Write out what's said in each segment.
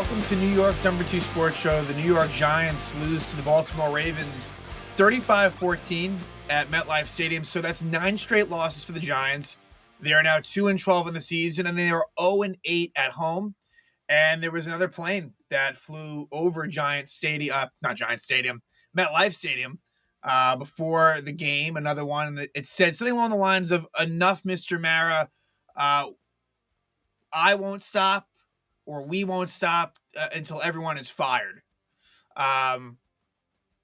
Welcome to New York's number 2 sports show. The New York Giants lose to the Baltimore Ravens 35-14 at MetLife Stadium. So that's 9 straight losses for the Giants. They are now 2-12 in the season, and they are 0-8 at home. And there was another plane that flew over MetLife Stadium before the game. Another one. It said something along the lines of, "Enough, Mr. Mara. I won't stop, or we won't stop until everyone is fired."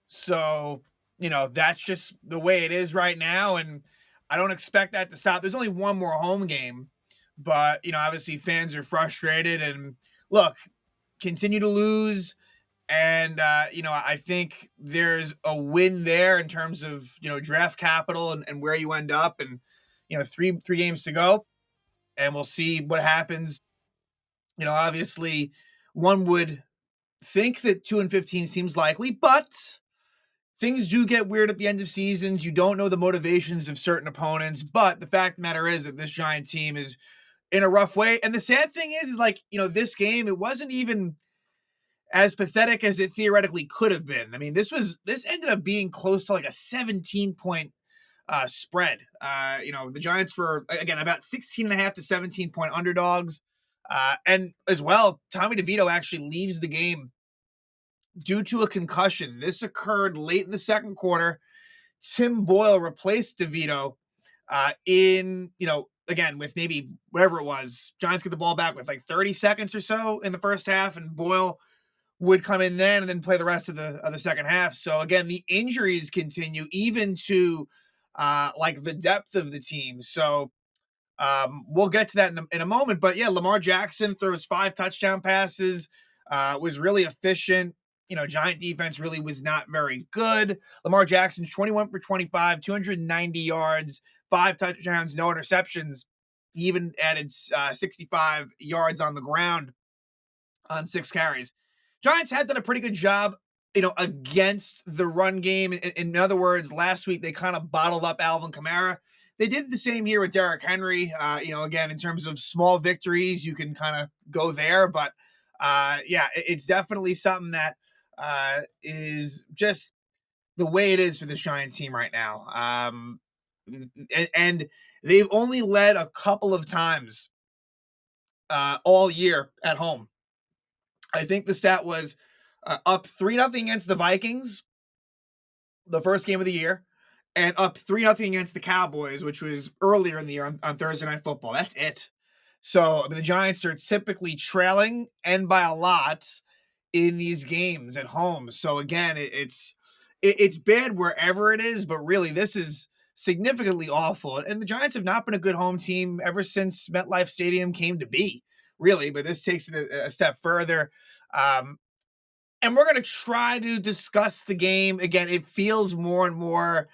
So, that's just the way it is right now. And I don't expect that to stop. There's only one more home game, but, obviously fans are frustrated and look, continue to lose. And, I think there's a win there in terms of, draft capital and where you end up. And, three games to go, and we'll see what happens. Obviously one would think that 2-15 seems likely, but things do get weird at the end of seasons. You don't know the motivations of certain opponents, but the fact of the matter is that this Giant team is in a rough way. And the sad thing is this game, it wasn't even as pathetic as it theoretically could have been. I mean, this ended up being close to like a 17-point spread. The Giants were, again, about 16.5 to 17-point underdogs. And as well, Tommy DeVito actually leaves the game due to a concussion. This occurred late in the second quarter. Tim Boyle replaced DeVito again, with maybe whatever it was. Giants get the ball back with like 30 seconds or so in the first half, and Boyle would come in then and then play the rest of the second half. So again, the injuries continue even to the depth of the team. So we'll get to that in a moment. But yeah, Lamar Jackson throws 5 touchdown passes, was really efficient. Giant defense really was not very good. Lamar Jackson, 21 for 25, 290 yards, 5 touchdowns, no interceptions. He even added 65 yards on the ground on 6 carries. Giants had done a pretty good job, against the run game. In other words, last week they kind of bottled up Alvin Kamara. They did the same here with Derrick Henry. Again, in terms of small victories, you can kind of go there. But, it's definitely something that is just the way it is for this Giants team right now. And they've only led a couple of times all year at home. I think the stat was up 3-0 against the Vikings, the first game of the year, and up 3-0 against the Cowboys, which was earlier in the year on Thursday Night Football. That's it. So the Giants are typically trailing, and by a lot, in these games at home. So again, it's bad wherever it is, but really this is significantly awful. And the Giants have not been a good home team ever since MetLife Stadium came to be, really. But this takes it a step further. And we're going to try to discuss the game. Again, it feels more and more,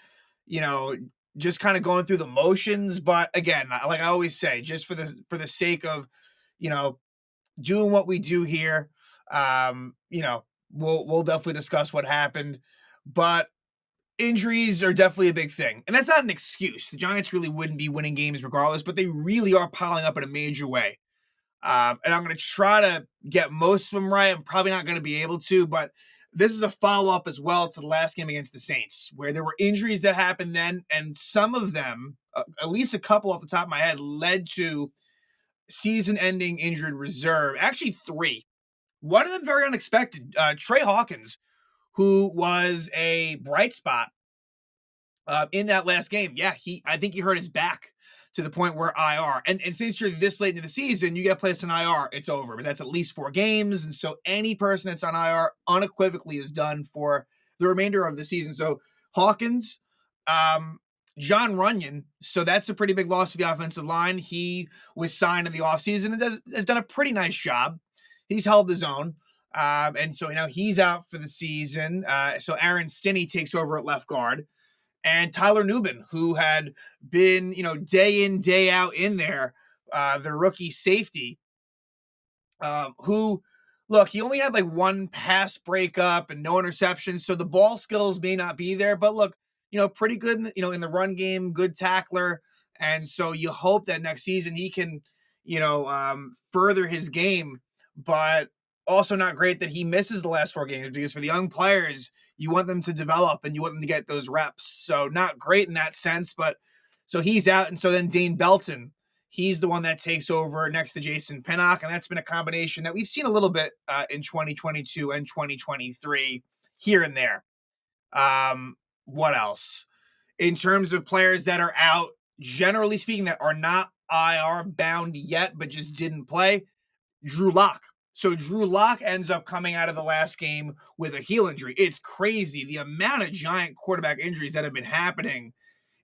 just kind of going through the motions. But again, like I always say, just for the sake of, doing what we do here, we'll definitely discuss what happened. But injuries are definitely a big thing. And that's not an excuse. The Giants really wouldn't be winning games regardless, but they really are piling up in a major way. And I'm going to try to get most of them right. I'm probably not going to be able to, but this is a follow-up as well to the last game against the Saints, where there were injuries that happened then, and some of them, at least a couple off the top of my head, led to season-ending injured reserve. Actually, 3. One of them very unexpected. Trey Hawkins, who was a bright spot in that last game. Yeah, I think he hurt his back to the point where IR. And since you're this late into the season, you get placed on IR, it's over. But that's at least 4 games. And so any person that's on IR unequivocally is done for the remainder of the season. So Hawkins, John Runyon, so that's a pretty big loss for the offensive line. He was signed in the offseason and has done a pretty nice job. He's held his own. And so he's out for the season. So Aaron Stinney takes over at left guard. And Tyler Nubin, who had been, day in, day out in there, the rookie safety, who, look, he only had like 1 pass breakup and no interceptions. So the ball skills may not be there, but look, pretty good, in the run game, good tackler. And so you hope that next season he can, further his game. But also not great that he misses the last 4 games because for the young players, you want them to develop and you want them to get those reps. So not great in that sense, but so he's out. And so then Dane Belton, he's the one that takes over next to Jason Pinnock. And that's been a combination that we've seen a little bit in 2022 and 2023 here and there. What else? In terms of players that are out, generally speaking, that are not IR bound yet, but just didn't play, Drew Lock. So Drew Lock ends up coming out of the last game with a heel injury. It's crazy the amount of giant quarterback injuries that have been happening.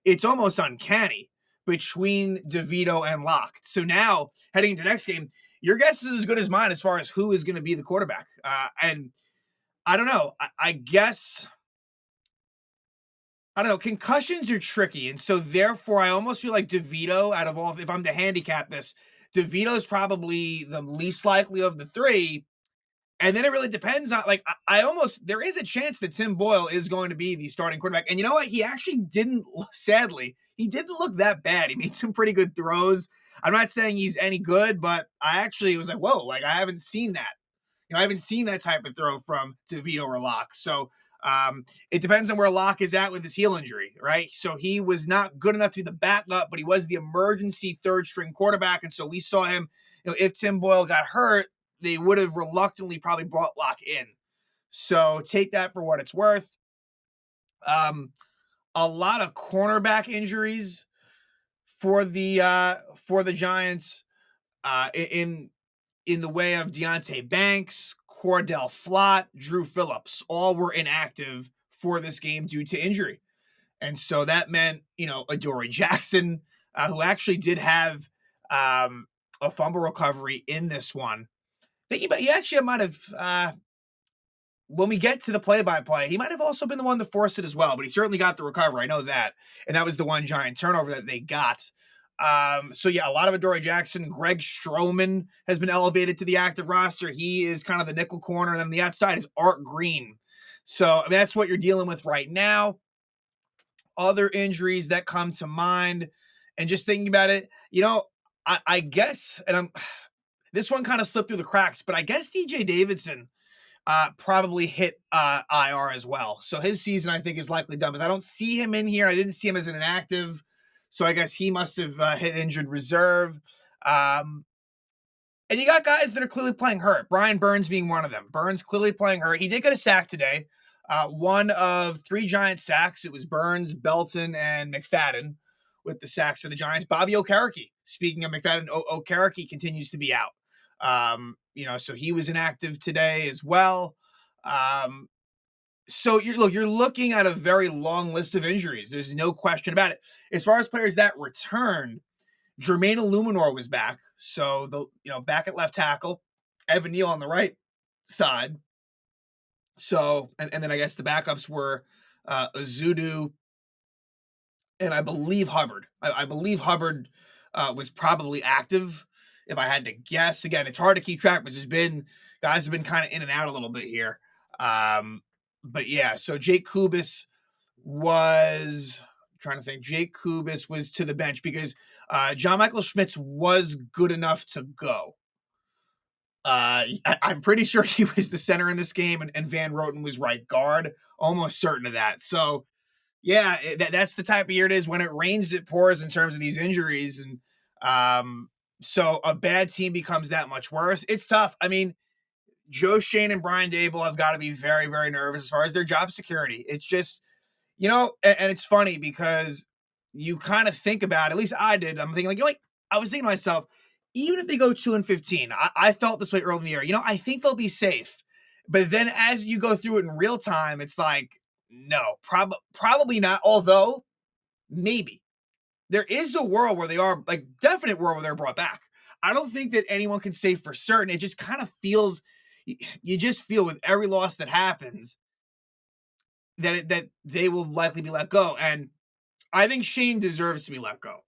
It's almost uncanny between DeVito and Lock. So now heading into the next game, your guess is as good as mine as far as who is going to be the quarterback. And I don't know. I guess I don't know. Concussions are tricky. And so therefore, I almost feel like DeVito, out of all, if I'm to handicap this, DeVito is probably the least likely of the three. And then it really depends on, like, I almost, there is a chance that Tim Boyle is going to be the starting quarterback. And you know what? He actually didn't, sadly, he didn't look that bad. He made some pretty good throws. I'm not saying he's any good, but I actually was like, whoa, like, I haven't seen that. I haven't seen that type of throw from DeVito or Locke. So it depends on where Locke is at with his heel injury, right? So he was not good enough to be the backup, but he was the emergency third string quarterback. And so we saw him, if Tim Boyle got hurt, they would have reluctantly probably brought Locke in. So take that for what it's worth. A lot of cornerback injuries for the Giants in the way of Deonte Banks, Cordell Flott, Drew Phillips, all were inactive for this game due to injury. And so that meant, Adoree Jackson, who actually did have a fumble recovery in this one. He actually might have, when we get to the play-by-play, he might have also been the one to force it as well, but he certainly got the recovery. I know that. And that was the one giant turnover that they got. So yeah, a lot of Adoree Jackson. Greg Stroman has been elevated to the active roster. He is kind of the nickel corner. And then the outside is Art Green. So that's what you're dealing with right now. Other injuries that come to mind, and just thinking about it, I guess, and this one kind of slipped through the cracks, but I guess DJ Davidson probably hit IR as well. So his season, I think, is likely done, because I don't see him in here. I didn't see him as an inactive. So I guess he must have hit injured reserve. And you got guys that are clearly playing hurt. Brian Burns being one of them. Burns clearly playing hurt. He did get a sack today. One of 3 Giant sacks. It was Burns, Belton, and McFadden with the sacks for the Giants. Bobby Okereke. Speaking of McFadden, Okereke continues to be out. So he was inactive today as well. So you're looking at a very long list of injuries. There's no question about it. As far as players that returned, Jermaine Illuminor was back. So back at left tackle, Evan Neal on the right side. So, and then I guess the backups were Azudu and I believe Hubbard. I believe Hubbard was probably active, if I had to guess. Again, it's hard to keep track, but guys have been kind of in and out a little bit here. But yeah, so Jake Kubis was, I'm trying to think, Jake Kubis was to the bench because John Michael Schmitz was good enough to go. I'm pretty sure he was the center in this game, and Van Roten was right guard. Almost certain of that. So yeah, that's the type of year it is. When it rains, it pours in terms of these injuries. And so a bad team becomes that much worse. It's tough. I mean, Joe Shane and Brian Daboll have got to be very, very nervous as far as their job security. It's just, and it's funny because you kind of think about, at least I did. I'm thinking I was thinking to myself, even if they go 2-15, I felt this way early in the year. I think they'll be safe. But then as you go through it in real time, it's like, no, probably not. Although maybe there is a world where they are, like, definite world where they're brought back. I don't think that anyone can say for certain. It just kind of feels, you just feel with every loss that happens that they will likely be let go. And I think Shane deserves to be let go.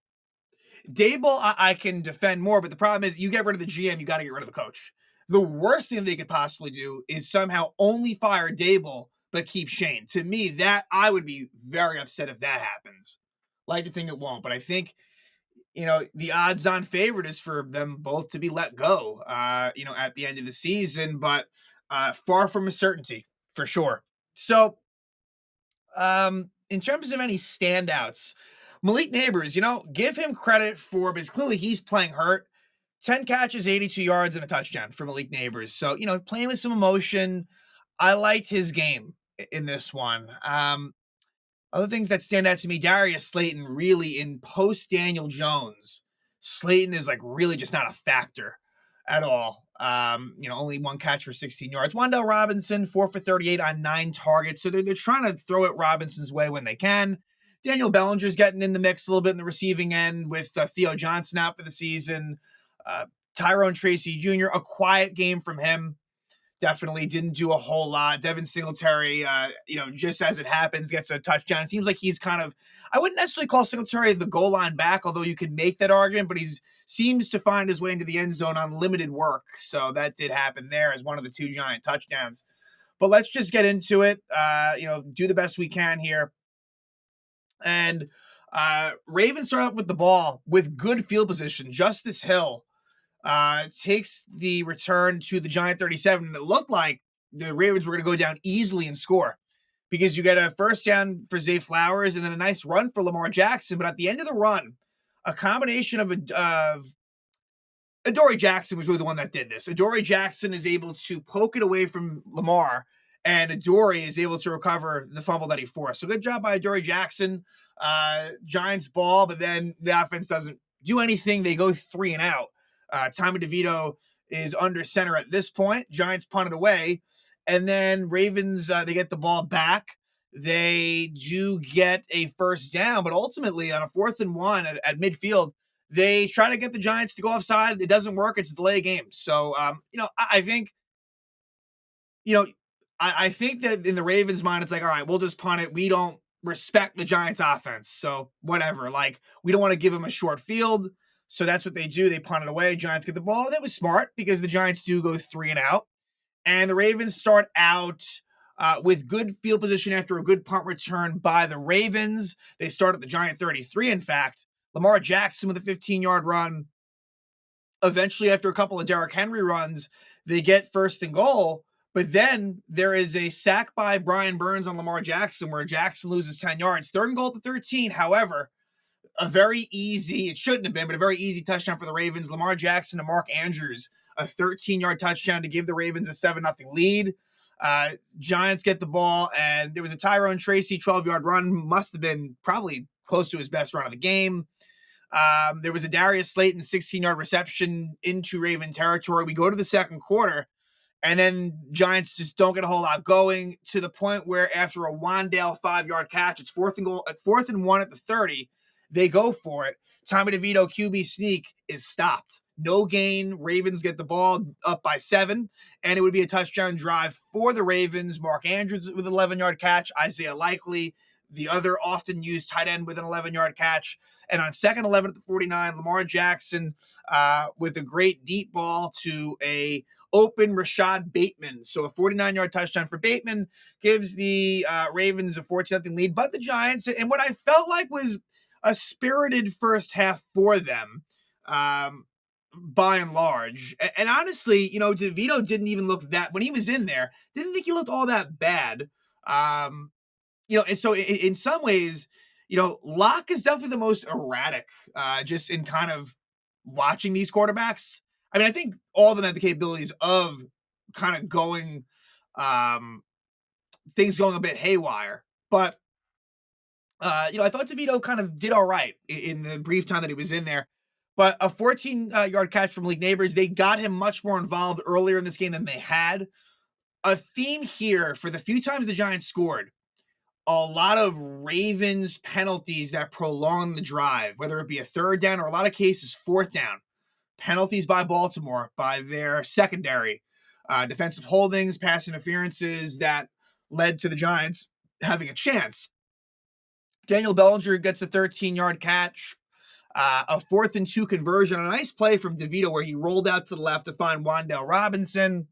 Daboll, I can defend more, but the problem is you get rid of the GM, you got to get rid of the coach. The worst thing they could possibly do is somehow only fire Daboll but keep Shane. To me, that I would be very upset if that happens. Like to think it won't, but I think the odds on favorite is for them both to be let go, at the end of the season, but far from a certainty for sure. So, in terms of any standouts, Malik Neighbors, give him credit for because clearly he's playing hurt. 10 catches, 82 yards, and a touchdown for Malik Neighbors. So, playing with some emotion. I liked his game in this one. Other things that stand out to me, Darius Slayton really in post Daniel Jones. Slayton is like really just not a factor at all. Only one catch for 16 yards. Wan'Dale Robinson, 4 for 38 on 9 targets. So they're trying to throw it Robinson's way when they can. Daniel Bellinger's getting in the mix a little bit in the receiving end with Theo Johnson out for the season. Tyrone Tracy Jr., a quiet game from him. Definitely didn't do a whole lot. Devin Singletary, just as it happens, gets a touchdown. It seems like he's kind of, I wouldn't necessarily call Singletary the goal line back, although you can make that argument, but he seems to find his way into the end zone on limited work. So that did happen there as one of the 2 giant touchdowns. But let's just get into it, do the best we can here. And Ravens start up with the ball with good field position. Justice Hill takes the return to the Giant 37. And it looked like the Ravens were going to go down easily and score because you get a first down for Zay Flowers and then a nice run for Lamar Jackson. But at the end of the run, a combination of Adoree Jackson was really the one that did this. Adoree Jackson is able to poke it away from Lamar, and Adoree is able to recover the fumble that he forced. So good job by Adoree Jackson. Giants ball, but then the offense doesn't do anything. They go 3 and out. Tommy DeVito is under center at this point. Giants punt it away. And then Ravens, they get the ball back. They do get a first down, but ultimately on a 4th and 1 at midfield, they try to get the Giants to go offside. It doesn't work. It's a delay game. So, I think, I think that in the Ravens' mind, it's like, all right, we'll just punt it. We don't respect the Giants' offense. So whatever. Like, we don't want to give them a short field. So that's what they do. They punt it away. Giants get the ball. That was smart because the Giants do go 3 and out. And the Ravens start out with good field position after a good punt return by the Ravens. They start at the Giant 33, in fact. Lamar Jackson with a 15-yard run. Eventually, after a couple of Derrick Henry runs, they get 1st and goal. But then there is a sack by Brian Burns on Lamar Jackson where Jackson loses 10 yards. 3rd and goal at the 13. However, a very easy, it shouldn't have been, but a very easy touchdown for the Ravens. Lamar Jackson to Mark Andrews, a 13-yard touchdown to give the Ravens a 7-0 lead. Giants get the ball, and there was a Tyrone Tracy 12-yard run, must have been probably close to his best run of the game. There was a Darius Slayton 16-yard reception into Raven territory. We go to the second quarter, and then Giants just don't get a whole lot going to the point where after a Wan'Dale 5-yard catch, it's 4th and goal, at 4th and 1 at the 30. They go for it. Tommy DeVito QB sneak is stopped. No gain. Ravens get the ball up by 7, and it would be a touchdown drive for the Ravens. Mark Andrews with an 11-yard catch. Isaiah Likely, the other often used tight end, with an 11-yard catch. And on 2nd 11 at the 49, Lamar Jackson with a great deep ball to a open Rashad Bateman. So a 49-yard touchdown for Bateman gives the Ravens a 14-0 lead. But the Giants, and what I felt like was a spirited first half for them, by and large. And honestly, DeVito didn't even look that, when he was in there, didn't think he looked all that bad. And so in some ways, Locke is definitely the most erratic, just in kind of watching these quarterbacks. I mean, I think all of them have the capabilities of kind of going, things going a bit haywire, but I thought DeVito kind of did all right in the brief time that he was in there. But a 14-yard catch from Malik Neighbors, they got him much more involved earlier in this game than they had. A theme here for the few times the Giants scored, a lot of Ravens penalties that prolong the drive, whether it be a 3rd down or a lot of cases 4th down. Penalties by Baltimore, by their secondary. Defensive holdings, pass interferences that led to the Giants having a chance. Daniel Bellinger gets a 13-yard catch, a 4th and 2 conversion, a nice play from DeVito where he rolled out to the left to find Wan'Dale Robinson.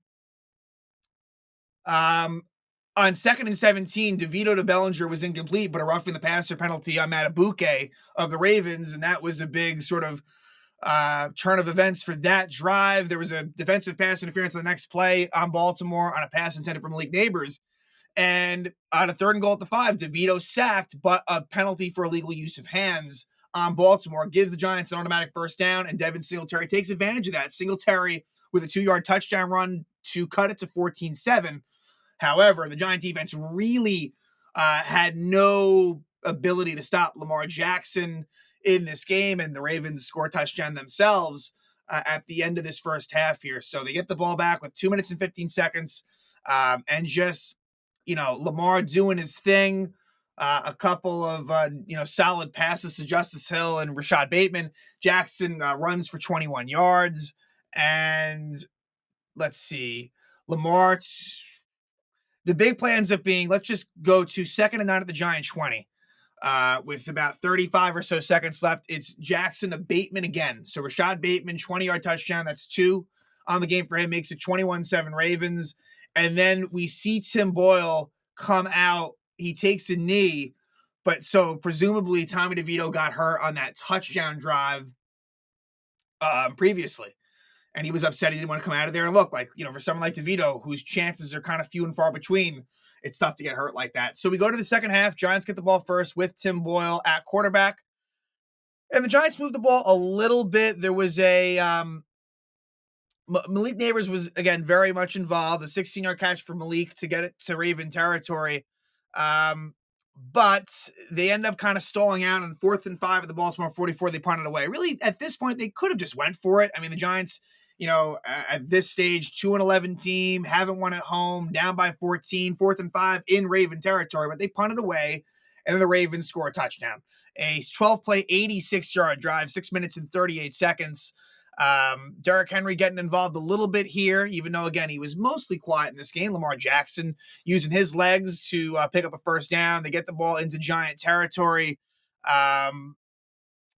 On 2nd and 17, DeVito to Bellinger was incomplete, but a roughing the passer penalty on Matabuke of the Ravens, and that was a big sort of turn of events for that drive. There was a defensive pass interference on the next play on Baltimore on a pass intended for Malik Neighbors. And on a 3rd and goal at the 5, DeVito sacked, but a penalty for illegal use of hands on Baltimore gives the Giants an automatic first down, and Devin Singletary takes advantage of that. Singletary with a 2-yard touchdown run to cut it to 14-7. However, the Giant defense really had no ability to stop Lamar Jackson in this game, and the Ravens score a touchdown themselves at the end of this first half here. So they get the ball back with 2 minutes and 15 seconds, and just, Lamar doing his thing. A couple of solid passes to Justice Hill and Rashad Bateman. Jackson runs for 21 yards, and let's see, Lamar. The big play ends up being, let's just go to 2nd and 9 at the Giant 20. With about 35 or so seconds left, it's Jackson to Bateman again. So Rashad Bateman, 20-yard touchdown. That's 2 on the game for him. Makes it 21-7 Ravens. And then we see Tim Boyle come out. He takes a knee. But so presumably Tommy DeVito got hurt on that touchdown drive previously. And he was upset. He didn't want to come out of there. And look, for someone like DeVito, whose chances are kind of few and far between, it's tough to get hurt like that. So we go to the second half. Giants get the ball first with Tim Boyle at quarterback. And the Giants move the ball a little bit. There was a Malik Neighbors was, again, very much involved. A 16-yard catch for Malik to get it to Raven territory. But they end up kind of stalling out on 4th and 5 at the Baltimore 44. They punted away. Really, at this point, they could have just went for it. I mean, the Giants, at this stage, 2-11 team, haven't won at home, down by 14, 4th and 5 in Raven territory, but they punted away, and then the Ravens score a touchdown. A 12-play, 86-yard drive, 6 minutes and 38 seconds. Derrick Henry getting involved a little bit here, even though, again, he was mostly quiet in this game. Lamar Jackson using his legs to pick up a first down. They get the ball into Giant territory. And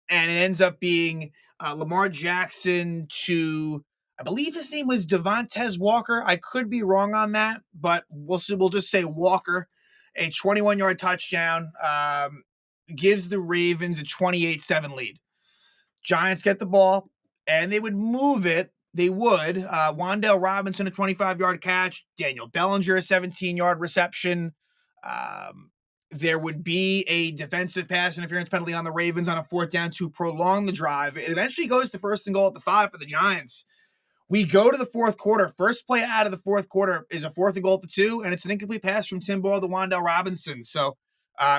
it ends up being Lamar Jackson to, I believe his name was Devontae Walker. I could be wrong on that, but we'll just say Walker. A 21-yard touchdown gives the Ravens a 28-7 lead. Giants get the ball, and they would move it. They would. Wan'Dale Robinson, a 25-yard catch. Daniel Bellinger, a 17-yard reception. There would be a defensive pass interference penalty on the Ravens on a 4th down to prolong the drive. It eventually goes to 1st and goal at the 5 for the Giants. We go to the 4th quarter. First play out of the 4th quarter is a 4th and goal at the 2, and it's an incomplete pass from Tim Boyle to Wan'Dale Robinson. So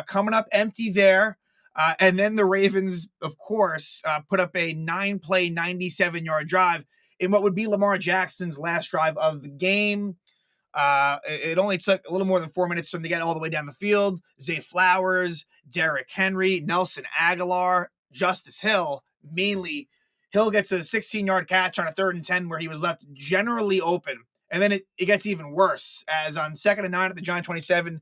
coming up empty there. And then the Ravens, of course, put up a 9-play, 97-yard drive in what would be Lamar Jackson's last drive of the game. It only took a little more than 4 minutes for them to get all the way down the field. Zay Flowers, Derrick Henry, Nelson Aguilar, Justice Hill, mainly. Hill gets a 16-yard catch on a 3rd and 10 where he was left generally open. And then it gets even worse, as on 2nd and 9 at the Giant 27,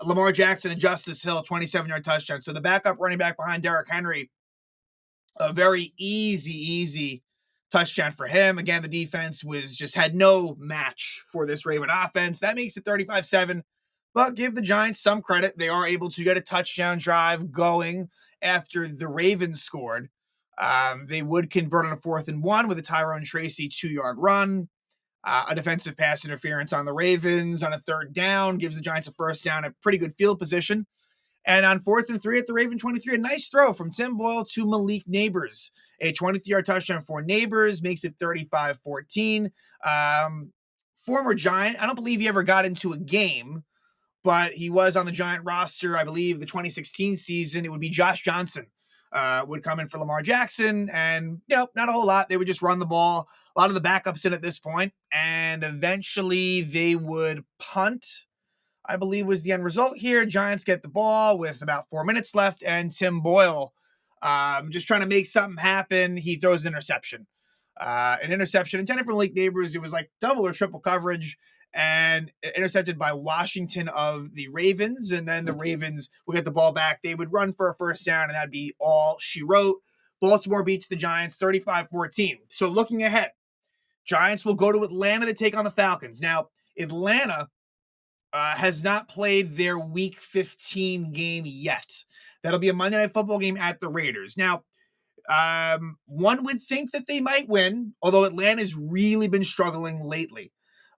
Lamar Jackson and Justice Hill, 27-yard touchdown. So the backup running back behind Derrick Henry, a very easy touchdown for him. Again, the defense had no match for this Raven offense. That makes it 35-7. But give the Giants some credit. They are able to get a touchdown drive going after the Ravens scored. They would convert on a 4th and 1 with a Tyrone Tracy 2-yard run. A defensive pass interference on the Ravens on a 3rd down gives the Giants a first down, a pretty good field position. And on 4th and 3 at the Raven 23, a nice throw from Tim Boyle to Malik Neighbors. A 23-yard touchdown for Neighbors makes it 35-14. Former Giant, I don't believe he ever got into a game, but he was on the Giant roster, I believe, the 2016 season. It would be Josh Johnson would come in for Lamar Jackson, and not a whole lot. They would just run the ball. A lot of the backups in at this point, and eventually they would punt, I believe was the end result here. Giants get the ball with about 4 minutes left, and Tim Boyle, just trying to make something happen, he throws an interception. An interception intended for Malik Neighbors. It was like double or triple coverage, and intercepted by Washington of the Ravens. And then the Ravens will get the ball back. They would run for a first down, and that'd be all she wrote. Baltimore beats the Giants 35-14. So looking ahead, Giants will go to Atlanta to take on the Falcons. Now, Atlanta has not played their Week 15 game yet. That'll be a Monday Night Football game at the Raiders. Now, one would think that they might win, although Atlanta's really been struggling lately.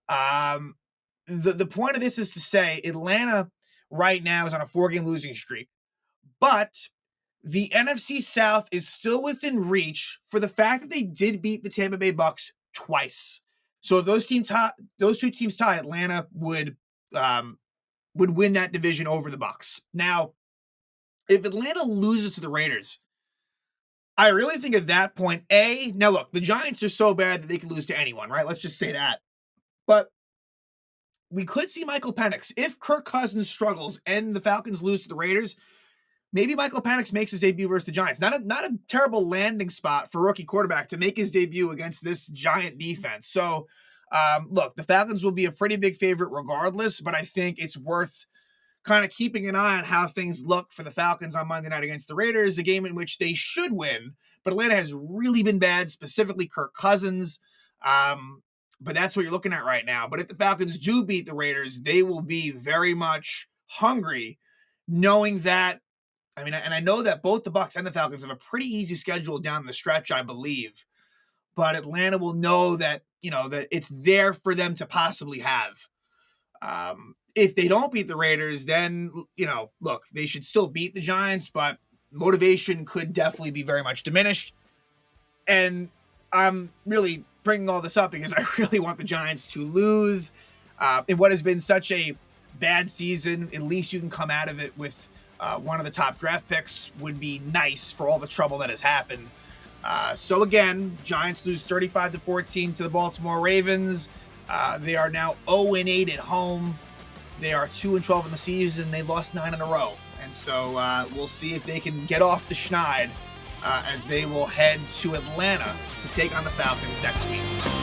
The point of this is to say Atlanta right now is on a 4-game losing streak, but the NFC South is still within reach for the fact that they did beat the Tampa Bay Bucks twice. So if those two teams tie, Atlanta would win that division over the Bucks. Now, if Atlanta loses to the Raiders, I really think at that point, now look, the Giants are so bad that they could lose to anyone, right? Let's just say that. But we could see Michael Penix. If Kirk Cousins struggles and the Falcons lose to the Raiders, maybe Michael Penix makes his debut versus the Giants. Not a terrible landing spot for a rookie quarterback to make his debut against this Giant defense. So, look, the Falcons will be a pretty big favorite regardless, but I think it's worth kind of keeping an eye on how things look for the Falcons on Monday night against the Raiders, a game in which they should win, but Atlanta has really been bad, specifically Kirk Cousins. But that's what you're looking at right now. But if the Falcons do beat the Raiders, they will be very much hungry, knowing that, and I know that both the Bucs and the Falcons have a pretty easy schedule down the stretch, I believe. But Atlanta will know that, that it's there for them to possibly have. If they don't beat the Raiders, then, look, they should still beat the Giants, but motivation could definitely be very much diminished. And I'm really bringing all this up because I really want the Giants to lose. In what has been such a bad season, at least you can come out of it with one of the top draft picks would be nice for all the trouble that has happened. So again, Giants lose 35-14 to the Baltimore Ravens. They are now 0-8 at home. They are 2-12 in the season. They lost 9 in a row. And so we'll see if they can get off the schneid as they will head to Atlanta to take on the Falcons next week.